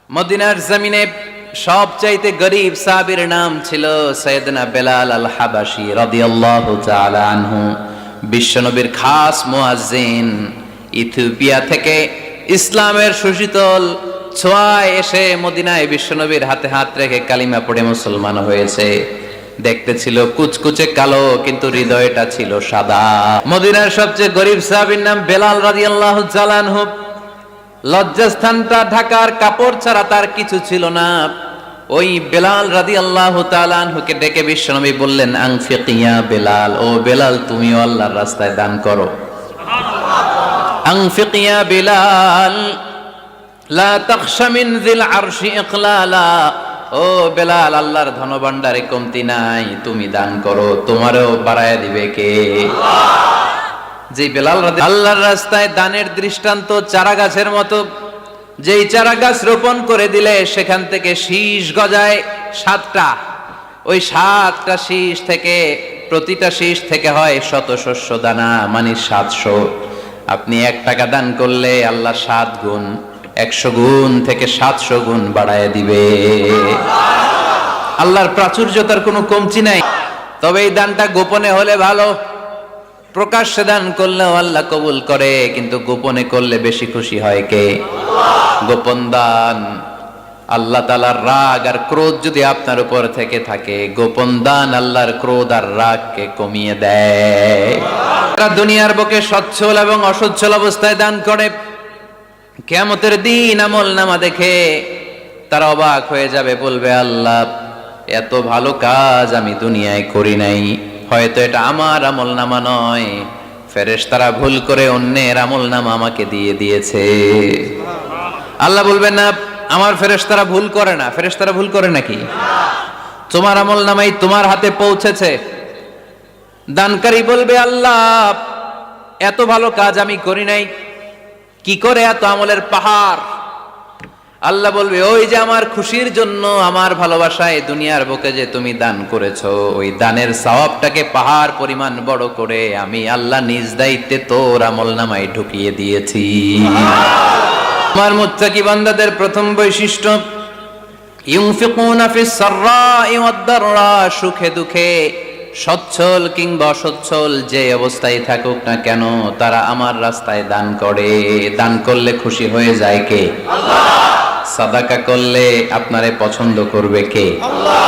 মদিনার জমিনে সবচাইতে গরীব সাহাবীর নাম ছিল সাইয়েদনা বেলাল আল হাবাসী রাদিয়াল্লাহু তাআলা আনহু। বিশ্বনবীর খাস মুয়াজ্জিন, ইথিওপিয়া থেকে ইসলামের সুশীতল ছোঁয়ায় এসে মদিনায় বিশ্বনবীর হাতে হাত রেখে কালিমা পড়ে মুসলমান হয়েছে। দেখতে ছিল কুচকুচে কালো, কিন্তু হৃদয়টা ছিল সাদা। মদিনার সবচেয়ে গরীব সাহাবীর নাম বেলাল রাদিয়াল্লাহু তাআলা আনহু। লজ্জাস্থানটা ঢাকার কাপড় ছাড়া তার কিছু ছিল না। ওই বেলাল রাদিয়াল্লাহু তাআলা আনহুকে ডেকে বিশ্বনবী বললেন, আনফিক ইয়া বেলাল, ও বেলাল তুমিও আল্লাহর রাস্তায় দান করো। আনফিক ইয়া বেলাল লা তাখশা মিন যিল আরশি ইকলালা, ও বেলাল আল্লাহর ধনভাণ্ডারে কমতি নাই, তুমি দান করো, তোমারও বাড়ায়া দিবে কে? যে বেলাল আল্লাহর রাস্তায় দানের দৃষ্টান্ত চারা গাছের মতো। যেই চারা গাছ রোপণ করে দিলে সেখান থেকে শীষ গজায় 7টা। ওই 7টা শীষ থেকে প্রতিটা শীষ থেকে হয় শত শস্য দানা, মানে 700। আপনি 1 টাকা দান করলে আল্লাহ 7 গুণ, 100 গুণ থেকে 700 গুণ বাড়ায় দিবে। আল্লাহর প্রাচুর্যতার কোনো কমতি নাই। তবে এই দানটা গোপনে হলে ভালো। প্রকাশ্যে দান করলেও আল্লাহ কবুল করে, কিন্তু গোপনে করলে বেশি খুশি হয় কে? গোপন দান। আল্লাহ তাআলার রাগ আর ক্রোধ যদি আপনার উপর থেকে থাকে, গোপন দান আল্লাহর ক্রোধ আর রাগকে কমিয়ে দেয়। তারা দুনিয়ার বুকে সচ্ছল এবং অসচ্ছল অবস্থায় দান করে, কিয়ামতের দিন আমলনামা দেখে তারা অবাক হয়ে যাবে, বলবে আল্লাহ এত ভালো কাজ আমি দুনিয়ায় করি নাই, হয়তো এটা আমার আমলনামা নয়, ফেরেশতারা ভুল করে অন্যের আমলনামা আমাকে দিয়ে দিয়েছে। আল্লাহ বলবেন না, আমার ফেরেশতারা ভুল করে না। ফেরেশতারা ভুল করে নাকি? তোমার আমলনামাই তোমার হাতে পৌঁছেছে। দানকারী বলবে, আল্লাহ এত ভালো কাজ আমি করি নাই, কি করে এত আমলের পাহাড়? আল্লাহ বলবে, ওই যে আমার খুশির জন্য, আমার ভালোবাসায় দুনিয়ার বুকে যে তুমি দান করেছো, ওই দানের সওয়াবটাকে পাহাড় পরিমাণ বড় করে আমি আল্লাহ নিজ দায়িত্বে তোর আমলনামায় ঢুকিয়ে দিয়েছি। আমার মুত্তাকি বান্দাদের প্রথম বৈশিষ্ট্য, ইউনফিকুনা ফিস সাররাই ওয়াদ দাররা, সুখে দুঃখে সচ্ছল কিংবা অসচ্ছল যে অবস্থায় থাকুক না কেন, তারা আমার রাস্তায় দান করে। দান করলে খুশি হয়ে যায় কে? আল্লাহ। সাদাকা করলে আপনারে পছন্দ করবে কে? আল্লাহ।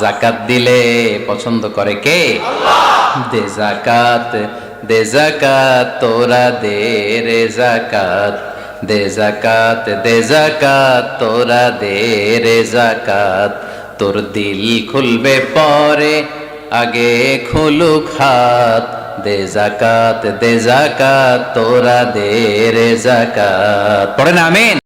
যাকাত দিলে পছন্দ করে কে? আল্লাহ। দে যাকাত, দে যাকাত তোরা দে রে যাকাত, দে যাকাত, দে যাকাত তোরা দে রে যাকাত, তোর দিল খুলবে পরে আগে খুলুক হাত, দে যাকাত, দে যাকাত তোরা দে রে যাকাত। পড়েন আমিন।